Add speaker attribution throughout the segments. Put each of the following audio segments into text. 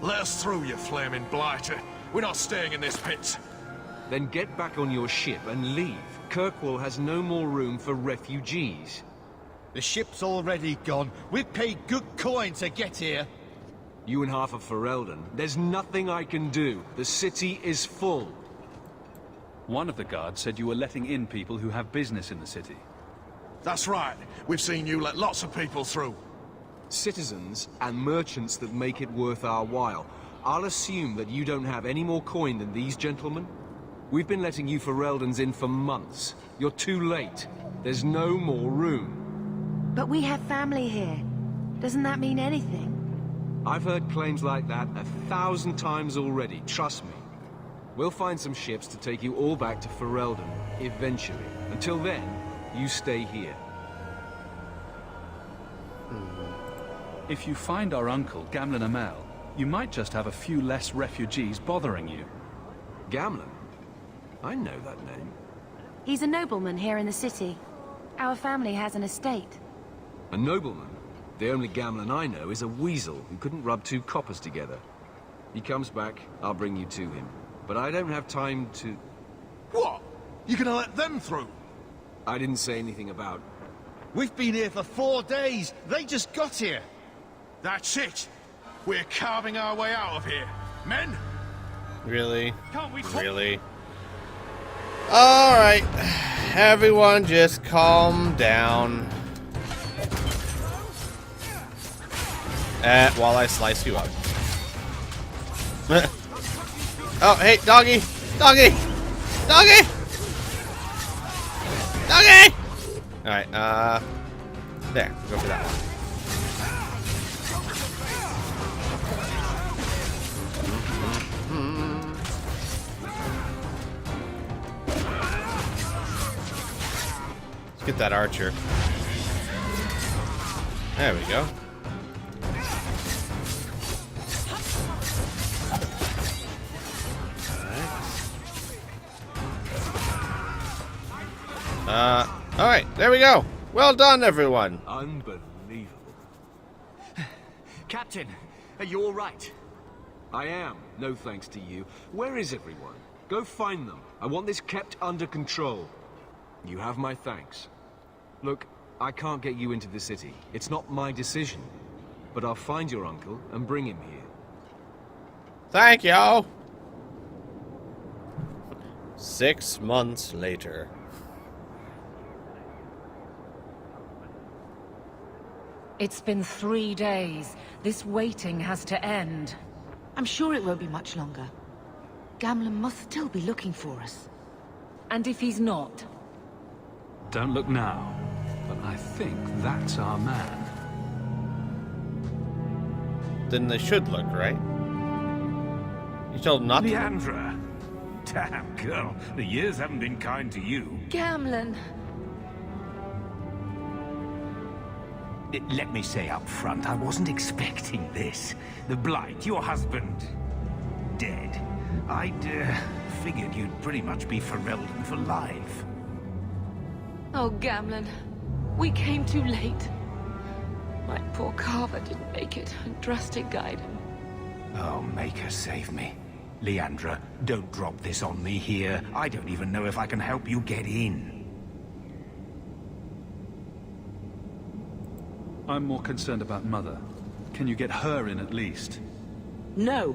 Speaker 1: Let us through, you flaming blighter. We're not staying in this pit.
Speaker 2: Then get back on your ship and leave. Kirkwall has no more room for refugees.
Speaker 3: The ship's already gone. We've paid good coin to get here.
Speaker 2: You and half of Ferelden. There's nothing I can do. The city is full.
Speaker 4: One of the guards said you were letting in people who have business in the city.
Speaker 1: That's right. We've seen you let lots of people through.
Speaker 2: Citizens and merchants that make it worth our while. I'll assume that you don't have any more coin than these gentlemen. We've been letting you Fereldans in for months. You're too late. There's no more room.
Speaker 5: But we have family here. Doesn't that mean anything?
Speaker 2: I've heard claims like that 1,000 times already, trust me. We'll find some ships to take you all back to Ferelden, eventually. Until then, you stay here.
Speaker 4: If you find our uncle, Gamlen Amel, you might just have a few less refugees bothering you.
Speaker 2: Gamlen? I know that name.
Speaker 5: He's a nobleman here in the city. Our family has an estate.
Speaker 2: A nobleman? The only Gamlen I know is a weasel who couldn't rub two coppers together. He comes back, I'll bring you to him. But I don't have time to...
Speaker 1: What? You gonna let them through?
Speaker 2: I didn't say anything about...
Speaker 3: We've been here for 4 days. They just got here.
Speaker 1: That's it. We're carving our way out of here. Men?
Speaker 6: Really?
Speaker 1: Can't we talk?
Speaker 6: Really? Alright. Everyone just calm down. While I slice you up. Oh, hey, doggy! Doggy! Doggy! Doggy! Alright, there, go for that one. Let's get that archer. There we go. Alright, there we go. Well done, everyone.
Speaker 2: Unbelievable.
Speaker 7: Captain, are you all right?
Speaker 2: I am, no thanks to you. Where is everyone? Go find them. I want this kept under control. You have my thanks. Look, I can't get you into the city. It's not my decision. But I'll find your uncle and bring him here.
Speaker 6: Thank you. 6 months later.
Speaker 8: It's been 3 days. This waiting has to end.
Speaker 9: I'm sure it won't be much longer. Gamlen must still be looking for us.
Speaker 8: And if he's not?
Speaker 4: Don't look now, but I think that's our man.
Speaker 6: Then they should look, right? You told them not to.
Speaker 10: Leandra! Damn, girl. The years haven't been kind to you.
Speaker 9: Gamlen!
Speaker 10: Let me say up front, I wasn't expecting this. The Blight, your husband, dead. I'd figured you'd pretty much be Ferelden for life.
Speaker 9: Oh, Gamlen. We came too late. My poor Carver didn't make it, and Drastic guided him.
Speaker 10: Oh, make her save me. Leandra, don't drop this on me here. I don't even know if I can help you get in.
Speaker 4: I'm more concerned about Mother. Can you get her in at least?
Speaker 9: No.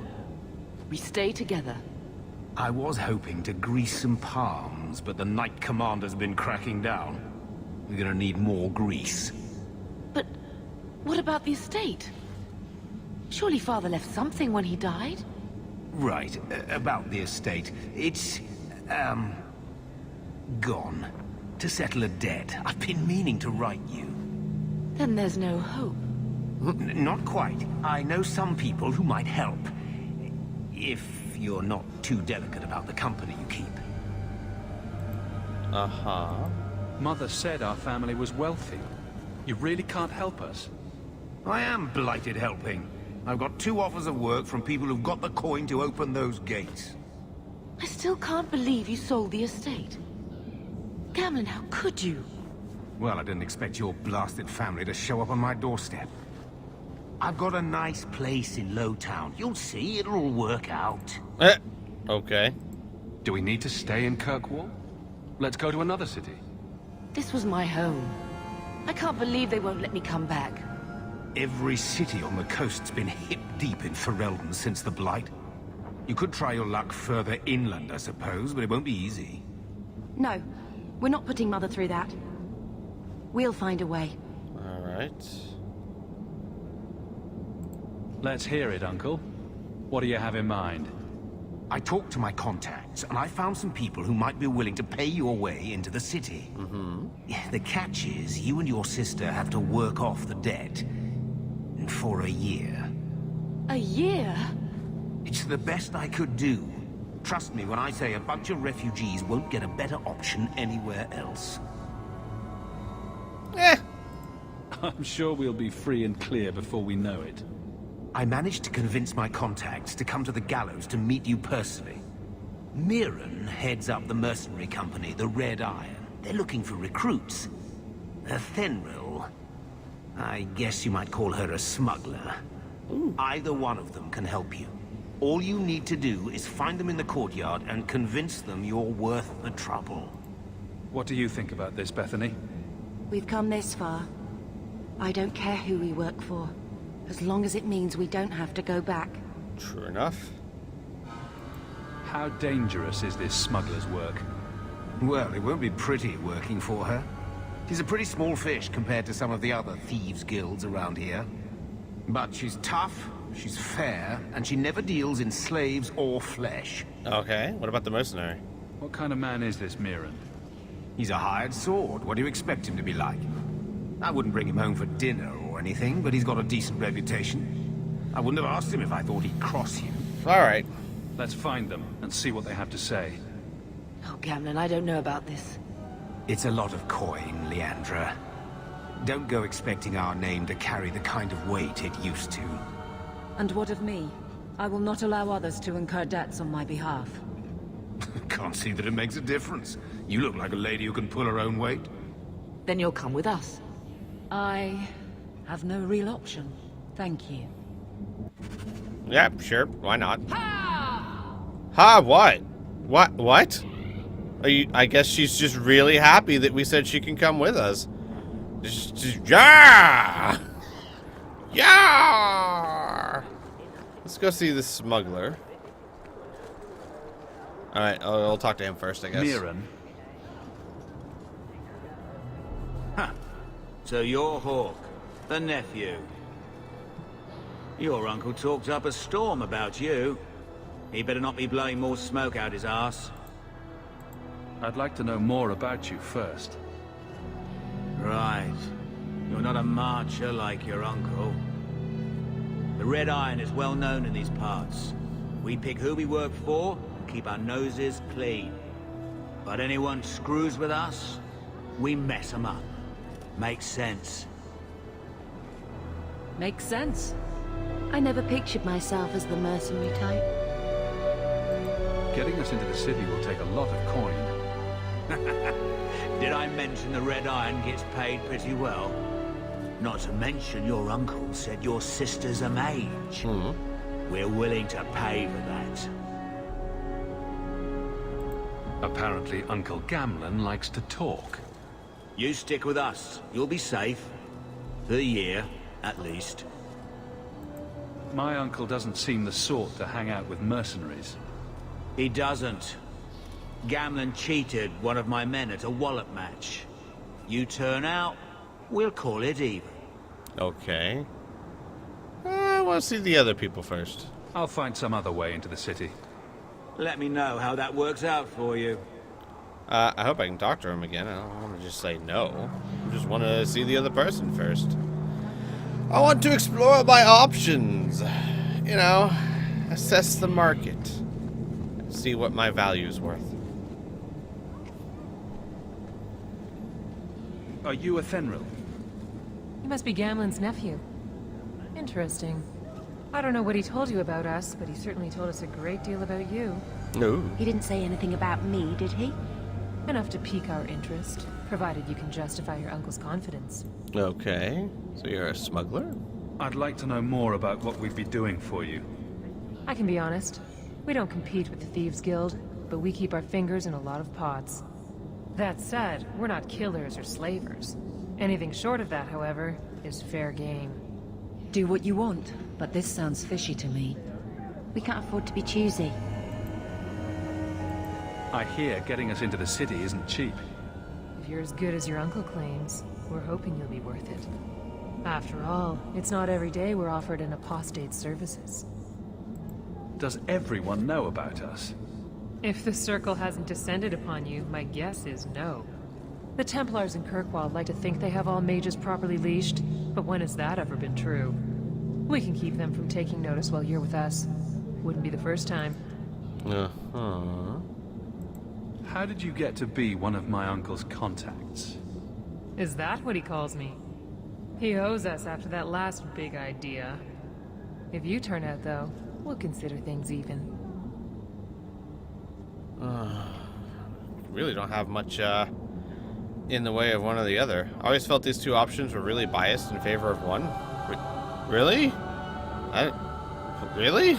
Speaker 9: We stay together.
Speaker 10: I was hoping to grease some palms, but the Knight Commander's been cracking down. We're gonna need more grease.
Speaker 9: But what about the estate? Surely Father left something when he died?
Speaker 10: Right, about the estate. It's, gone. To settle a debt. I've been meaning to write you.
Speaker 9: Then there's no hope.
Speaker 10: Not quite. I know some people who might help. If you're not too delicate about the company you keep.
Speaker 6: Uh-huh.
Speaker 4: Mother said our family was wealthy. You really can't help us?
Speaker 10: I am blighted helping. I've got 2 offers of work from people who've got the coin to open those gates.
Speaker 9: I still can't believe you sold the estate. Gamlen, how could you?
Speaker 10: Well, I didn't expect your blasted family to show up on my doorstep. I've got a nice place in Lowtown. You'll see, it'll all work out.
Speaker 6: Okay.
Speaker 4: Do we need to stay in Kirkwall? Let's go to another city.
Speaker 9: This was my home. I can't believe they won't let me come back.
Speaker 10: Every city on the coast's been hip-deep in Ferelden since the Blight. You could try your luck further inland, I suppose, but it won't be easy.
Speaker 5: No, we're not putting Mother through that. We'll find a way.
Speaker 6: All right.
Speaker 4: Let's hear it, Uncle. What do you have in mind?
Speaker 10: I talked to my contacts, and I found some people who might be willing to pay your way into the city. The catch is, you and your sister have to work off the debt. For a year.
Speaker 9: A year?
Speaker 10: It's the best I could do. Trust me when I say a bunch of refugees won't get a better option anywhere else.
Speaker 4: I'm sure we'll be free and clear before we know it.
Speaker 10: I managed to convince my contacts to come to the gallows to meet you personally. Mirren heads up the mercenary company, the Red Iron. They're looking for recruits. Fenrir, I guess you might call her a smuggler. Either one of them can help you. All you need to do is find them in the courtyard and convince them you're worth the trouble.
Speaker 4: What do you think about this, Bethany?
Speaker 5: We've come this far. I don't care who we work for, as long as it means we don't have to go back.
Speaker 6: True enough.
Speaker 4: How dangerous is this smuggler's work?
Speaker 10: Well, it won't be pretty working for her. She's a pretty small fish compared to some of the other thieves' guilds around here. But she's tough, she's fair, and she never deals in slaves or flesh.
Speaker 6: Okay, what about the mercenary?
Speaker 4: What kind of man is this Mirren?
Speaker 10: He's a hired sword. What do you expect him to be like? I wouldn't bring him home for dinner or anything, but he's got a decent reputation. I wouldn't have asked him if I thought he'd cross you.
Speaker 6: All right.
Speaker 4: Let's find them and see what they have to say.
Speaker 9: Oh, Gamlen, I don't know about this.
Speaker 10: It's a lot of coin, Leandra. Don't go expecting our name to carry the kind of weight it used to.
Speaker 8: And what of me? I will not allow others to incur debts on my behalf.
Speaker 10: Can't see that it makes a difference. You look like a lady who can pull her own weight.
Speaker 9: Then you'll come with us.
Speaker 8: I have no real option. Thank you.
Speaker 6: Yeah, sure. Why not? Ha! What? What? Are you? I guess she's just really happy that we said she can come with us. Yeah! Yeah! Let's go see the smuggler. All right, I'll talk to him first, I guess.
Speaker 4: Mirren?
Speaker 7: So you're Hawk, the nephew. Your uncle talked up a storm about you. He better not be blowing more smoke out his ass.
Speaker 4: I'd like to know more about you first.
Speaker 7: Right. You're not a marcher like your uncle. The Red Iron is well known in these parts. We pick who we work for and keep our noses clean. But anyone screws with us, we mess them up. Makes sense.
Speaker 8: Makes sense.
Speaker 5: I never pictured myself as the mercenary type.
Speaker 4: Getting us into the city will take a lot of coin.
Speaker 7: Did I mention the Red Iron gets paid pretty well? Not to mention your uncle said your sister's a mage. We're willing to pay for that.
Speaker 4: Apparently Uncle Gamlen likes to talk.
Speaker 7: You stick with us. You'll be safe. For a year, at least.
Speaker 4: My uncle doesn't seem the sort to hang out with mercenaries.
Speaker 7: He doesn't. Gamlen cheated one of my men at a wallop match. You turn out, we'll call it even.
Speaker 6: Okay. I want to see the other people first.
Speaker 4: I'll find some other way into the city.
Speaker 7: Let me know how that works out for you.
Speaker 6: I hope I can talk to him again. I don't want to just say no. I just want to see the other person first. I want to explore my options. You know, assess the market. See what my value is worth.
Speaker 4: Are you a Fenrir?
Speaker 11: You must be Gamlen's nephew. Interesting. I don't know what he told you about us, but he certainly told us a great deal about you.
Speaker 6: No.
Speaker 5: He didn't say anything about me, did he?
Speaker 11: Enough to pique our interest, provided you can justify your uncle's confidence.
Speaker 6: Okay. So you're a smuggler?
Speaker 4: I'd like to know more about what we'd be doing for you.
Speaker 11: I can be honest. We don't compete with the Thieves Guild, but we keep our fingers in a lot of pots. That said, we're not killers or slavers. Anything short of that, however, is fair game.
Speaker 5: Do what you want, but this sounds fishy to me. We can't afford to be choosy.
Speaker 4: I hear getting us into the city isn't cheap.
Speaker 11: If you're as good as your uncle claims, we're hoping you'll be worth it. After all, it's not every day we're offered an apostate's services.
Speaker 4: Does everyone know about us?
Speaker 11: If the Circle hasn't descended upon you, my guess is no. The Templars in Kirkwall like to think they have all mages properly leashed, but when has that ever been true? We can keep them from taking notice while you're with us. Wouldn't be the first time.
Speaker 4: How did you get to be one of my uncle's contacts?
Speaker 11: Is that what he calls me? He owes us after that last big idea. If you turn out, though, we'll consider things even.
Speaker 6: Really don't have much in the way of one or the other. I always felt these two options were really biased in favor of one. Really? Really?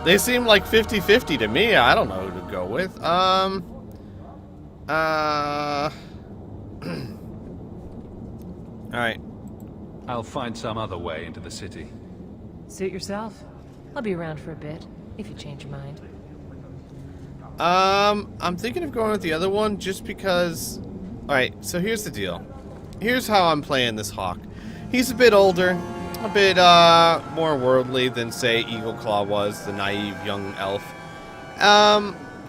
Speaker 6: They seem like 50-50 to me. I don't know who to go with. Alright.
Speaker 4: I'll find some other way into the city.
Speaker 11: Suit yourself. I'll be around for a bit, if you change your mind.
Speaker 6: I'm thinking of going with the other one just because... Alright, so here's the deal. Here's how I'm playing this Hawk. He's a bit older, a bit, more worldly than, say, Eagleclaw was, the naive young elf.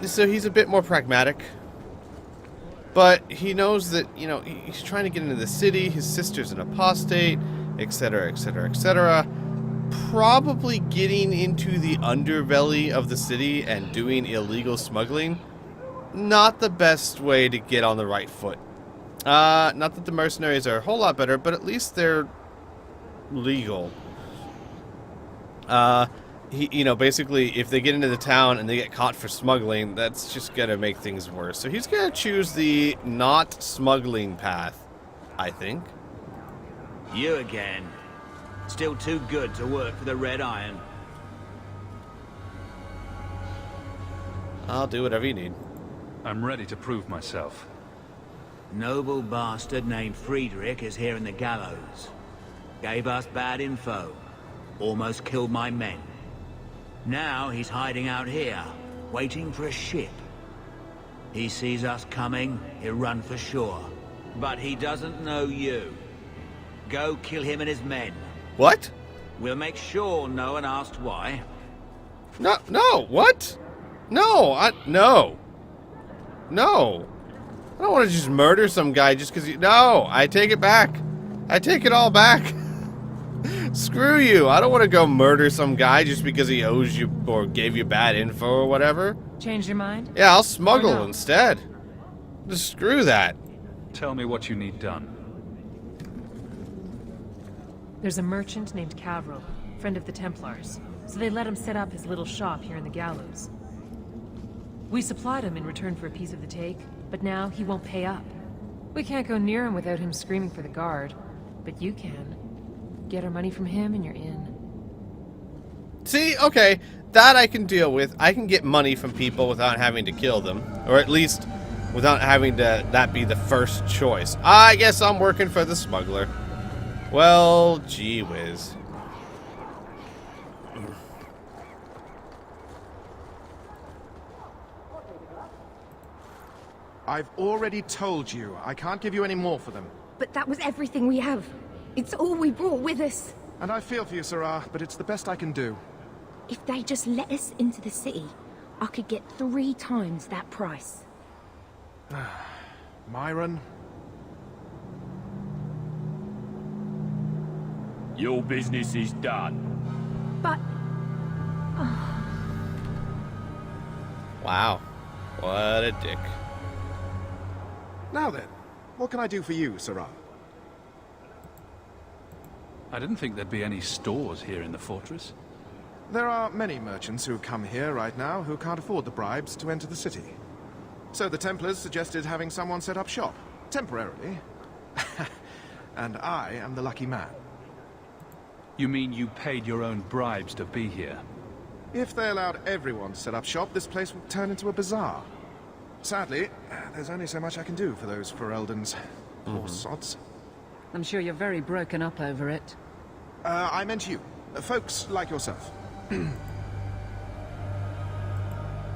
Speaker 6: So he's a bit more pragmatic. But he knows that, you know, he's trying to get into the city, his sister's an apostate, etc., etc., etc. Probably getting into the underbelly of the city and doing illegal smuggling, not the best way to get on the right foot. Not that the mercenaries are a whole lot better, but at least they're legal. You know, basically, if they get into the town and they get caught for smuggling, that's just gonna make things worse. So he's gonna choose the not smuggling path, I think.
Speaker 7: You again. Still too good to work for the Red Iron.
Speaker 6: I'll do whatever you need.
Speaker 4: I'm ready to prove myself.
Speaker 7: Noble bastard named Friedrich is here in the gallows. Gave us bad info. Almost killed my men. Now he's hiding out here, waiting for a ship. He sees us coming, he'll run for shore. But he doesn't know you. Go kill him and his men.
Speaker 6: What?
Speaker 7: We'll make sure no one asked why.
Speaker 6: No, what? No, no. No. I don't want to just murder some guy just because you... No, I take it back. I take it all back. Screw you. I don't want to go murder some guy just because he owes you or gave you bad info or whatever.
Speaker 11: Change your mind?
Speaker 6: Yeah, I'll smuggle instead. Just screw that.
Speaker 4: Tell me what you need done.
Speaker 11: There's a merchant named Cavril, friend of the Templars, so they let him set up his little shop here in the gallows. We supplied him in return for a piece of the take, but now he won't pay up. We can't go near him without him screaming for the guard, but you can. Get our money from him and you're in.
Speaker 6: See, okay, that I can deal with. I can get money from people without having to kill them, or at least without having to that be the first choice. I guess I'm working for the smuggler. Well, gee whiz.
Speaker 1: I've already told you, I can't give you any more for them.
Speaker 12: But that was everything we have. It's all we brought with us.
Speaker 1: And I feel for you, Sarah, but it's the best I can do.
Speaker 12: If they just let us into the city, I could get 3 times that price.
Speaker 1: Myron?
Speaker 13: Your business is done.
Speaker 12: But...
Speaker 6: Wow. What a dick.
Speaker 1: Now then, what can I do for you, Sarah?
Speaker 4: I didn't think there'd be any stores here in the fortress.
Speaker 1: There are many merchants who come here right now who can't afford the bribes to enter the city. So the Templars suggested having someone set up shop, temporarily. And I am the lucky man.
Speaker 4: You mean you paid your own bribes to be here?
Speaker 1: If they allowed everyone to set up shop, this place would turn into a bazaar. Sadly, there's only so much I can do for those Fereldans. Poor sods.
Speaker 8: I'm sure you're very broken up over it.
Speaker 1: I meant you. Folks like yourself.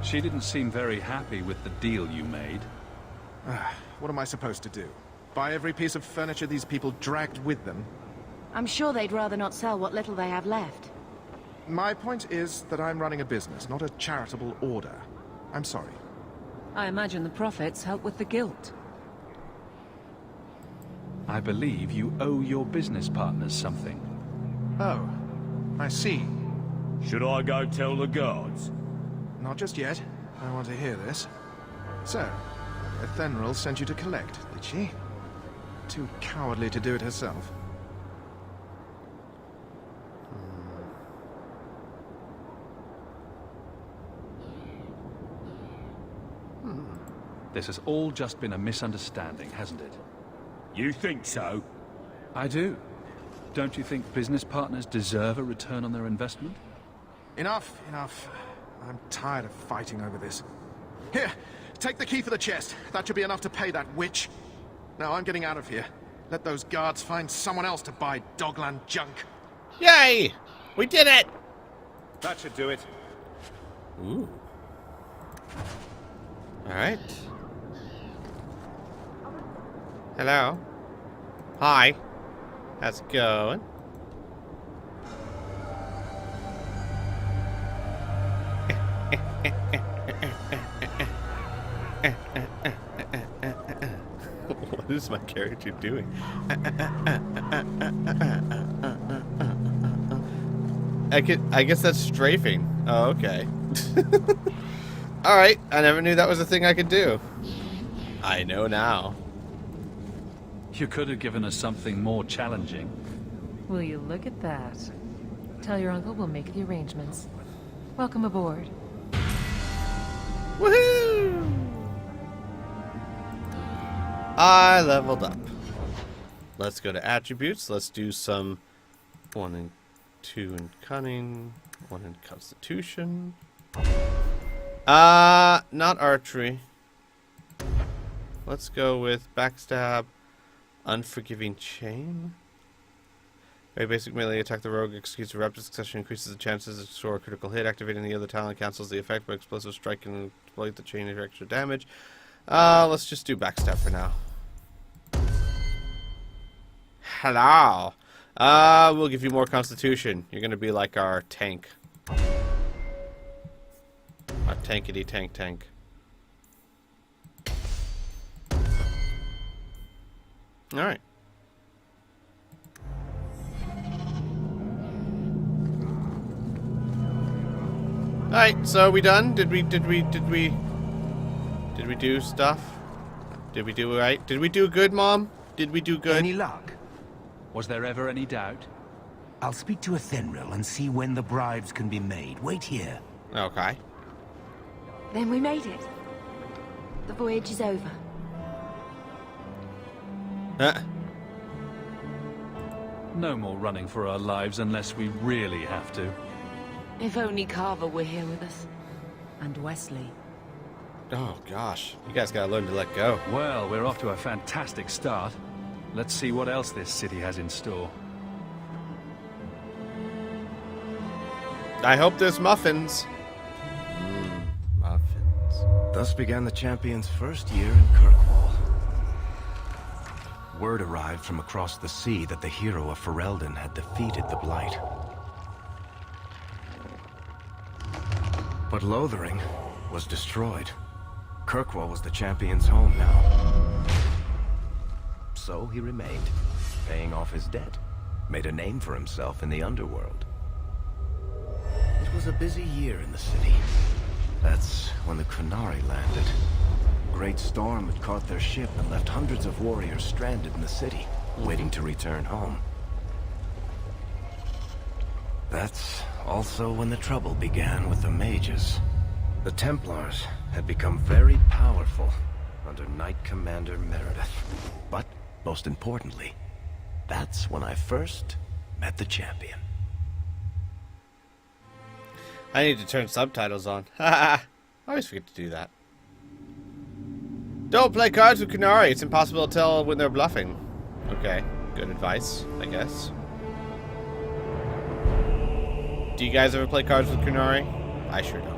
Speaker 4: She didn't seem very happy with the deal you made.
Speaker 1: What am I supposed to do? Buy every piece of furniture these people dragged with them?
Speaker 5: I'm sure they'd rather not sell what little they have left.
Speaker 1: My point is that I'm running a business, not a charitable order. I'm sorry.
Speaker 8: I imagine the profits help with the guilt.
Speaker 4: I believe you owe your business partners something.
Speaker 1: Oh, I see.
Speaker 13: Should I go tell the guards?
Speaker 1: Not just yet. I want to hear this. So, Ethenril sent you to collect, did she? Too cowardly to do it herself.
Speaker 4: This has all just been a misunderstanding, hasn't it?
Speaker 13: You think so?
Speaker 4: I do. Don't you think business partners deserve a return on their investment?
Speaker 1: Enough, enough. I'm tired of fighting over this. Here, take the key for the chest. That should be enough to pay that witch. Now I'm getting out of here. Let those guards find someone else to buy Dogland junk.
Speaker 6: Yay! We did it!
Speaker 1: That should do it.
Speaker 6: Ooh. Alright. Hello. Hi. How's it going? What is my character doing? I guess that's strafing. Oh, okay. Alright, I never knew that was a thing I could do. I know now.
Speaker 4: You could have given us something more challenging.
Speaker 11: Will you look at that? Tell your uncle we'll make the arrangements. Welcome aboard.
Speaker 6: Woohoo! I leveled up. Let's go to attributes. Let's do some 1 and 2 in cunning, 1 in constitution. Not archery. Let's go with backstab, unforgiving chain. Very basic melee attack. The rogue executes a rapid succession, increases the chances to score a critical hit. Activating the other talent cancels the effect, but explosive strike can exploit the chain for extra damage. Let's just do backstab for now. Hello. We'll give you more constitution. You're gonna be like our tank. Our tankety tank. Alright. Alright, so are we done? Did we do stuff? Did we do right? Did we do good, Mom? Did we do good?
Speaker 10: Any luck?
Speaker 4: Was there ever any doubt?
Speaker 10: I'll speak to Ethenril and see when the bribes can be made. Wait here.
Speaker 6: Okay.
Speaker 5: Then we made it. The voyage is over.
Speaker 4: No more running for our lives unless we really have to.
Speaker 9: If only Carver were here with us.
Speaker 8: And Wesley.
Speaker 6: Oh gosh, you guys gotta learn to let go.
Speaker 4: Well, we're off to a fantastic start. Let's see what else this city has in store.
Speaker 6: I hope there's muffins. Muffins.
Speaker 14: Thus began the champion's first year in Kirkwall. Word arrived from across the sea that the hero of Ferelden had defeated the Blight. But Lothering was destroyed. Kirkwall was the champion's home now. So he remained, paying off his debt, made a name for himself in the underworld. It was a busy year in the city. That's when the Qunari landed. A great storm had caught their ship and left hundreds of warriors stranded in the city, waiting to return home. That's also when the trouble began with the mages. The Templars had become very powerful under Knight Commander Meredith. But, most importantly, that's when I first met the champion.
Speaker 6: I need to turn subtitles on. I always forget to do that. Don't play cards with Kunari. It's impossible to tell when they're bluffing. Okay, good advice, I guess. Do you guys ever play cards with Kunari? I sure don't.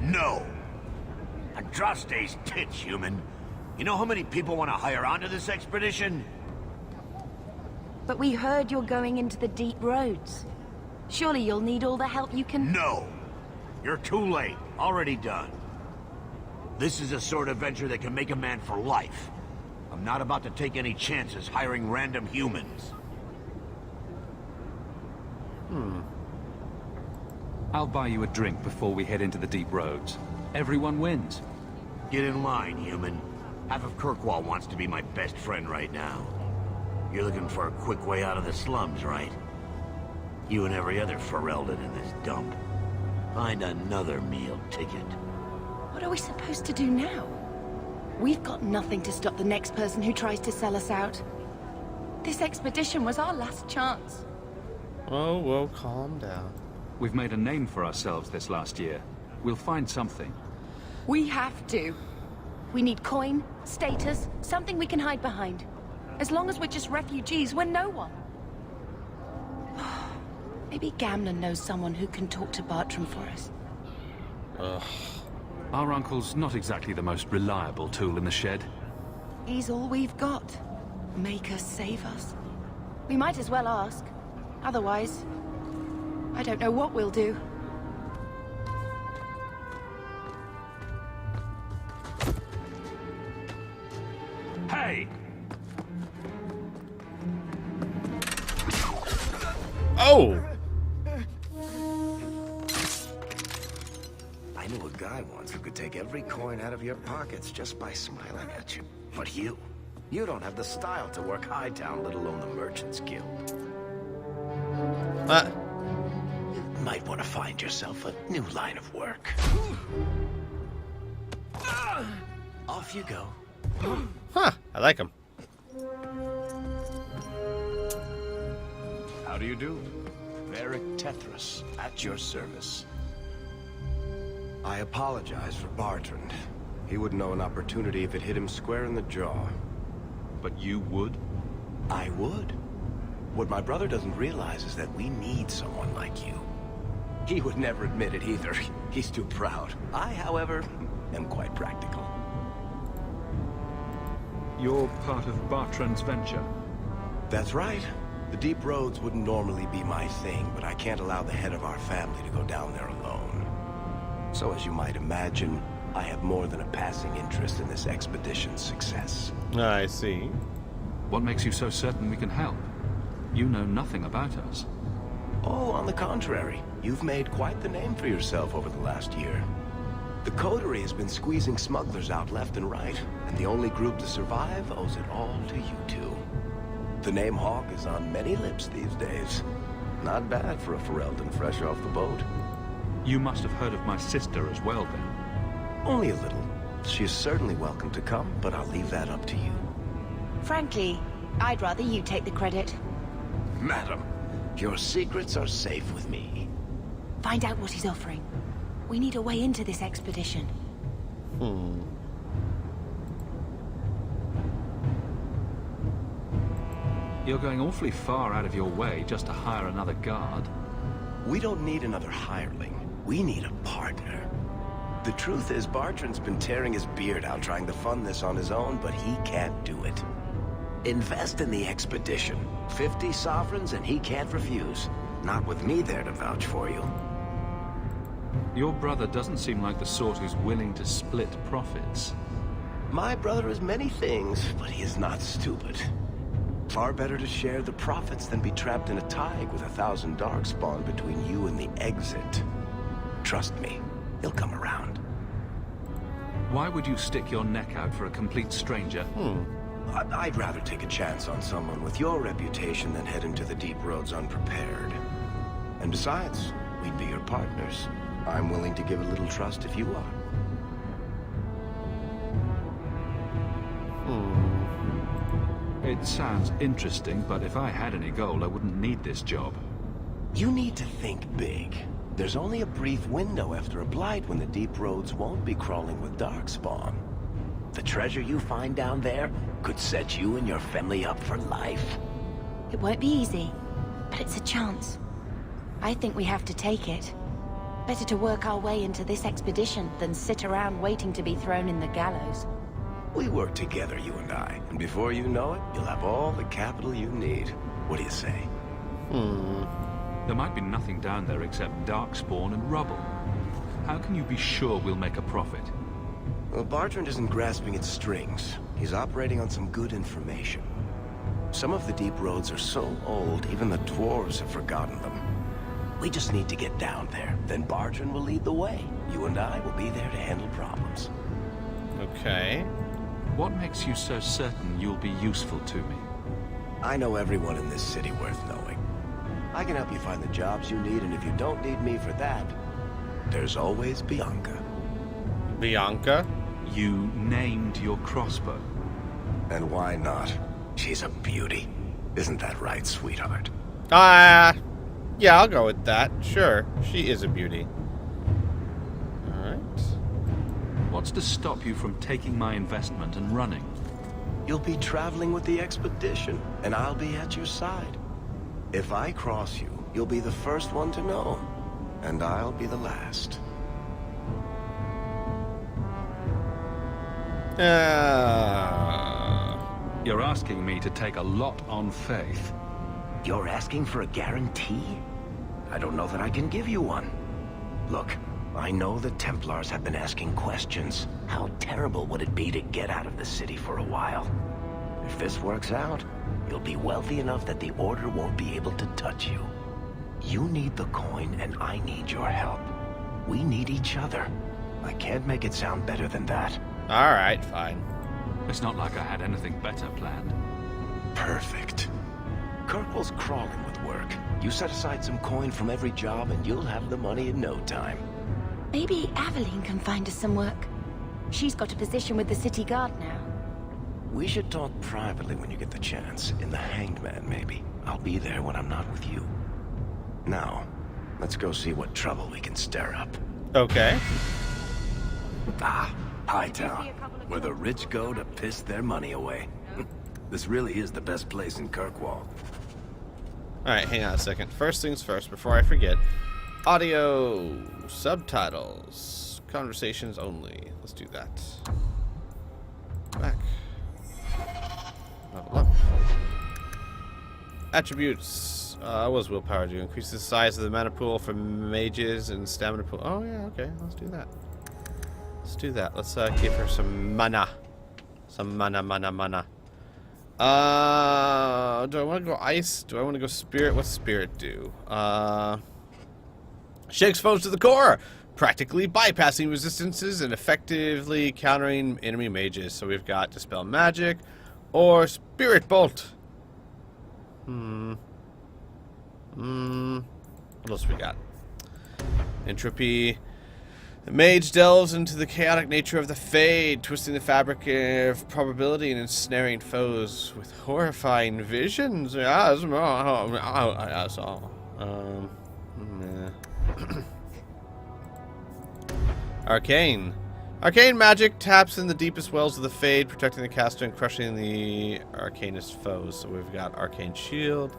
Speaker 7: No. Andraste's tits, human. You know how many people want to hire onto this expedition?
Speaker 5: But we heard you're going into the deep roads. Surely you'll need all the help you can...
Speaker 7: No. You're too late. Already done. This is a sort of venture that can make a man for life. I'm not about to take any chances hiring random humans.
Speaker 4: I'll buy you a drink before we head into the deep roads. Everyone wins.
Speaker 7: Get in line, human. Half of Kirkwall wants to be my best friend right now. You're looking for a quick way out of the slums, right? You and every other Ferelden in this dump. Find another meal ticket.
Speaker 5: What are we supposed to do now? We've got nothing to stop the next person who tries to sell us out. This expedition was our last chance.
Speaker 6: Oh, whoa, calm down.
Speaker 4: We've made a name for ourselves this last year. We'll find something.
Speaker 5: We have to. We need coin, status, something we can hide behind. As long as we're just refugees, we're no one. Maybe Gamlen knows someone who can talk to Bartram for us.
Speaker 6: Ugh.
Speaker 4: Our uncle's not exactly the most reliable tool in the shed.
Speaker 5: He's all we've got. Make us save us. We might as well ask. Otherwise, I don't know what we'll do.
Speaker 13: Hey!
Speaker 6: Oh!
Speaker 14: I knew a guy once who could take every coin out of your pockets just by smiling at you. But you don't have the style to work Hightown, let alone the Merchants Guild. Might want to find yourself a new line of work. Off you go.
Speaker 6: Huh, I like him.
Speaker 14: How do you do? Varric Tethras, at your service. I apologize for Bartrand. He wouldn't know an opportunity if it hit him square in the jaw.
Speaker 4: But you would?
Speaker 14: I would. What my brother doesn't realize is that we need someone like you. He would never admit it either. He's too proud. I, however, am quite practical.
Speaker 4: You're part of Bartrand's venture?
Speaker 14: That's right. The deep roads wouldn't normally be my thing, but I can't allow the head of our family to go down there alone. So as you might imagine, I have more than a passing interest in this expedition's success.
Speaker 6: I see.
Speaker 4: What makes you so certain we can help? You know nothing about us.
Speaker 14: Oh, on the contrary. You've made quite the name for yourself over the last year. The Coterie has been squeezing smugglers out left and right, and the only group to survive owes it all to you two. The name Hawk is on many lips these days. Not bad for a Ferelden fresh off the boat.
Speaker 4: You must have heard of my sister as well, then.
Speaker 14: Only a little. She is certainly welcome to come, but I'll leave that up to you.
Speaker 5: Frankly, I'd rather you take the credit.
Speaker 14: Madam, your secrets are safe with me.
Speaker 5: Find out what he's offering. We need a way into this expedition.
Speaker 4: You're going awfully far out of your way just to hire another guard.
Speaker 14: We don't need another hireling. We need a partner. The truth is, Bartrand's been tearing his beard out trying to fund this on his own, but he can't do it. Invest in the expedition. 50 sovereigns and he can't refuse. Not with me there to vouch for you.
Speaker 4: Your brother doesn't seem like the sort who's willing to split profits.
Speaker 14: My brother is many things, but he is not stupid. Far better to share the profits than be trapped in a tide with 1,000 darkspawn between you and the exit. Trust me, he'll come around.
Speaker 4: Why would you stick your neck out for a complete stranger?
Speaker 14: I'd rather take a chance on someone with your reputation than head into the deep roads unprepared. And besides, we'd be your partners. I'm willing to give a little trust if you are.
Speaker 4: It sounds interesting, but if I had any gold, I wouldn't need this job.
Speaker 10: You need to think big. There's only a brief window after a blight when the deep roads won't be crawling with darkspawn. The treasure you find down there could set you and your family up for life.
Speaker 5: It won't be easy, but it's a chance. I think we have to take it. Better to work our way into this expedition than sit around waiting to be thrown in the gallows.
Speaker 10: We work together, you and I, and before you know it, you'll have all the capital you need. What do you say?
Speaker 4: There might be nothing down there except darkspawn and rubble. How can you be sure we'll make a profit?
Speaker 10: Well, Bartrand isn't grasping at strings. He's operating on some good information. Some of the deep roads are so old, even the dwarves have forgotten them. We just need to get down there. Then Bartrand will lead the way. You and I will be there to handle problems.
Speaker 6: Okay.
Speaker 4: What makes you so certain you'll be useful to me?
Speaker 10: I know everyone in this city worth knowing. I can help you find the jobs you need, and if you don't need me for that, there's always Bianca.
Speaker 6: Bianca?
Speaker 4: You named your crossbow.
Speaker 10: And why not? She's a beauty. Isn't that right, sweetheart?
Speaker 6: Yeah, I'll go with that. Sure, she is a beauty. Alright.
Speaker 4: What's to stop you from taking my investment and running?
Speaker 10: You'll be traveling with the expedition, and I'll be at your side. If I cross you, you'll be the first one to know, and I'll be the last.
Speaker 4: You're asking me to take a lot on faith.
Speaker 10: You're asking for a guarantee? I don't know that I can give you one. Look, I know the Templars have been asking questions. How terrible would it be to get out of the city for a while? If this works out, you'll be wealthy enough that the Order won't be able to touch you. You need the coin, and I need your help. We need each other. I can't make it sound better than that.
Speaker 6: Alright, fine.
Speaker 4: It's not like I had anything better planned.
Speaker 10: Perfect. Kirkwall's crawling with work. You set aside some coin from every job, and you'll have the money in no time.
Speaker 5: Maybe Aveline can find us some work. She's got a position with the city guard now.
Speaker 10: We should talk privately when you get the chance. In the Hanged Man, maybe. I'll be there when I'm not with you. Now, let's go see what trouble we can stir up.
Speaker 6: Okay.
Speaker 10: Hightown, where the rich go to piss their money away. This really is the best place in Kirkwall.
Speaker 6: Alright, hang on a second. First things first, before I forget. Audio, subtitles, conversations only. Let's do that. Back. Level up. Attributes. What's willpower do? Increase the size of the mana pool for mages and stamina pool. Oh yeah, okay. Let's do that. Let's do that. Let's give her some mana. Some mana. Do I want to go ice? Do I want to go spirit? What's spirit do? Shakes foes to the core, practically bypassing resistances and effectively countering enemy mages. So we've got Dispel Magic or Spirit Bolt. What else we got? Entropy. The mage delves into the chaotic nature of the Fade, twisting the fabric of probability and ensnaring foes with horrifying visions. That's all. Arcane. Arcane magic taps in the deepest wells of the Fade, protecting the caster and crushing the arcanist foes. So we've got Arcane Shield,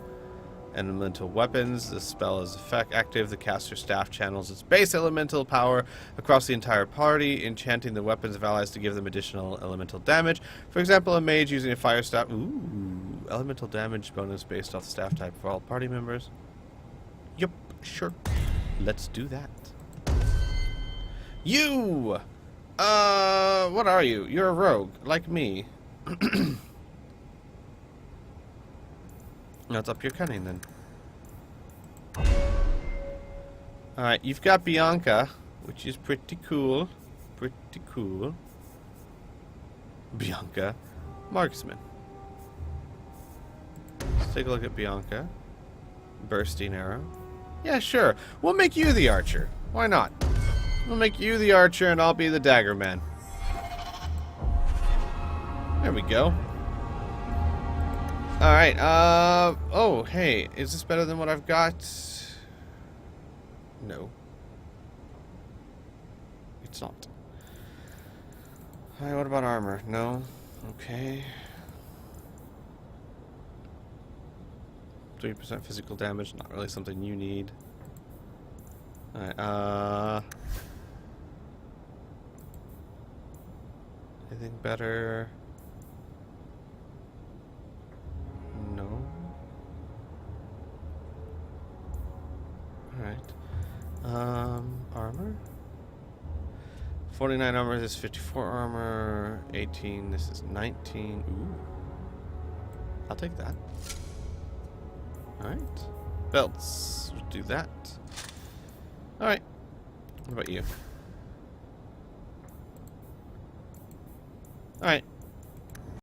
Speaker 6: Elemental Weapons. This spell is active. The caster staff channels its base elemental power across the entire party, enchanting the weapons of allies to give them additional elemental damage. For example, a mage using a fire staff. Ooh, elemental damage bonus based off the staff type for all party members. Yep, sure. Let's do that. You! What are you? You're a rogue, like me. Let's up your cunning, then. Alright, you've got Bianca, which is pretty cool. Pretty cool. Bianca. Marksman. Let's take a look at Bianca. Bursting arrow. Yeah, sure. We'll make you the archer. Why not? We'll make you the archer and I'll be the dagger man. There we go. Alright, oh, hey, is this better than what I've got? No. It's not. Alright, what about armor? No. Okay. 3% physical damage, not really something you need. Alright, anything better? No. Alright. Armor? 49 armor, this is 54 armor. 18, this is 19. Ooh. I'll take that. Alright. Belts. We'll do that. Alright. What about you? Alright.